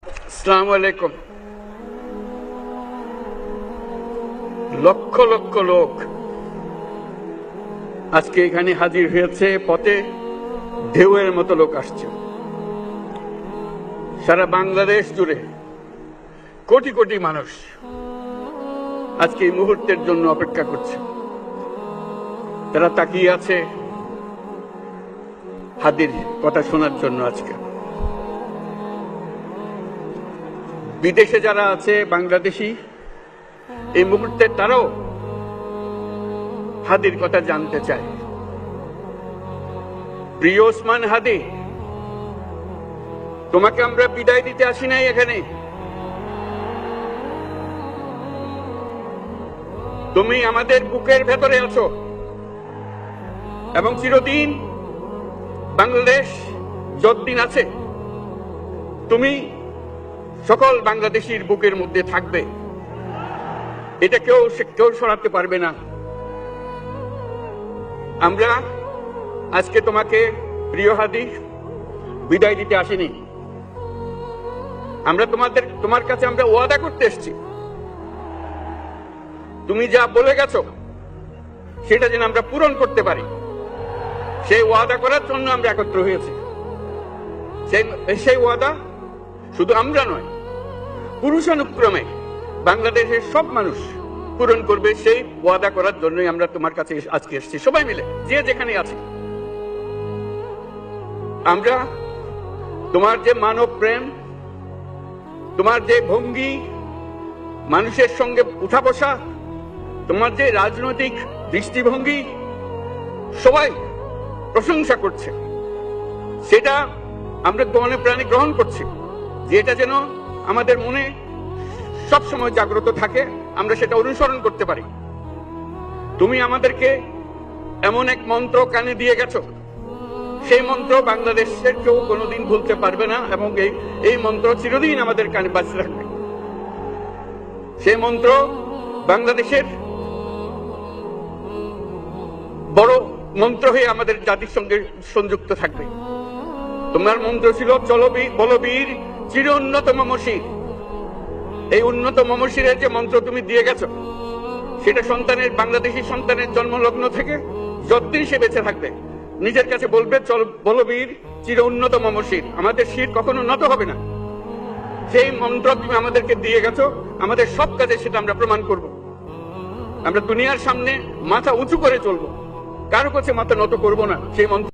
আসসালামু আলাইকুম। লক্ষ লক্ষ লোক আজকে এখানে হাজির হয়েছে, পথে ঢেউয়ের মতো লোক আসছে। সারা বাংলাদেশ জুড়ে কোটি কোটি মানুষ আজকে এই মুহূর্তের জন্য অপেক্ষা করছে। তারা তাকিয়ে আছে হাদির কথা শোনার জন্য। আজকে বিদেশে যারা আছে বাংলাদেশি, এই মুহূর্তে তারাও হাদির কথা জানতে চায়। প্রিয় ওসমান হাদি, তোমাকে আমরা বিদায় দিতে আসি নাই এখানে। তুমি আমাদের বুকের ভেতরে আছো এবং চিরদিন বাংলাদেশ যতদিন আছে তুমি সকল বাংলাদেশির বুকের মধ্যে থাকবে। এটা কেউ সরাতে পারবে না। আমরা আজকে তোমাকে প্রিয় হাদি বিদায় দিতে আসিনি। আমরা তোমার কাছে আমরা ওয়াদা করতে এসেছি। তুমি যা বলে গেছো সেটা যেন আমরা পূরণ করতে পারি, সেই ওয়াদা করার জন্য আমরা একত্র হয়েছি। সেই ওয়াদা শুধু আমরা নয়, পুরুষানুক্রমে বাংলাদেশের সব মানুষ পূরণ করবে। সেই ওয়াদা করার জন্যই আমরা তোমার কাছে আজকে এসেছি, সবাই মিলে যে যেখানে আছে। আমরা তোমার যে মানব প্রেম, তোমার যে ভঙ্গি, মানুষের সঙ্গে উঠা বসা, তোমার যে রাজনৈতিক দৃষ্টিভঙ্গি, সবাই প্রশংসা করছে। সেটা আমরা মনে প্রাণে গ্রহণ করছি, যে এটা যেন আমাদের মনে সব সময় জাগ্রত থাকে, আমরা সেটা অনুসরণ করতে পারি। তুমি আমাদেরকে এমন এক মন্ত্র কানে দিয়ে গেছো, সেই মন্ত্র বাংলাদেশের কেউ কোনোদিন ভুলতে পারবে না এবং এই মন্ত্র চিরদিন আমাদের কানে বাজতে থাকবে। সেই মন্ত্র বাংলাদেশের বড় মন্ত্র হয়ে আমাদের জাতির সঙ্গে সংযুক্ত থাকবে। তোমার মন্ত্র ছিল চলো বলবীর চির উন্নত মমশির। এই উন্নত মমশিরের যে মন্ত্র তুমি দিয়ে গেছো, সেটা বাংলাদেশি সন্তানের জন্মলগ্ন থেকে যতদিন সে বেঁচে থাকবে নিজের কাছে বলবে চল বলবীর চির উন্নত মমশির, আমাদের শির কখনো নত হবে না। সেই মন্ত্র তুমি আমাদেরকে দিয়ে গেছো, আমাদের সব কাজে সেটা আমরা প্রমাণ করব। আমরা দুনিয়ার সামনে মাথা উঁচু করে চলবো, কারো কাছে মাথা নত করবো না। সেই মন্ত্র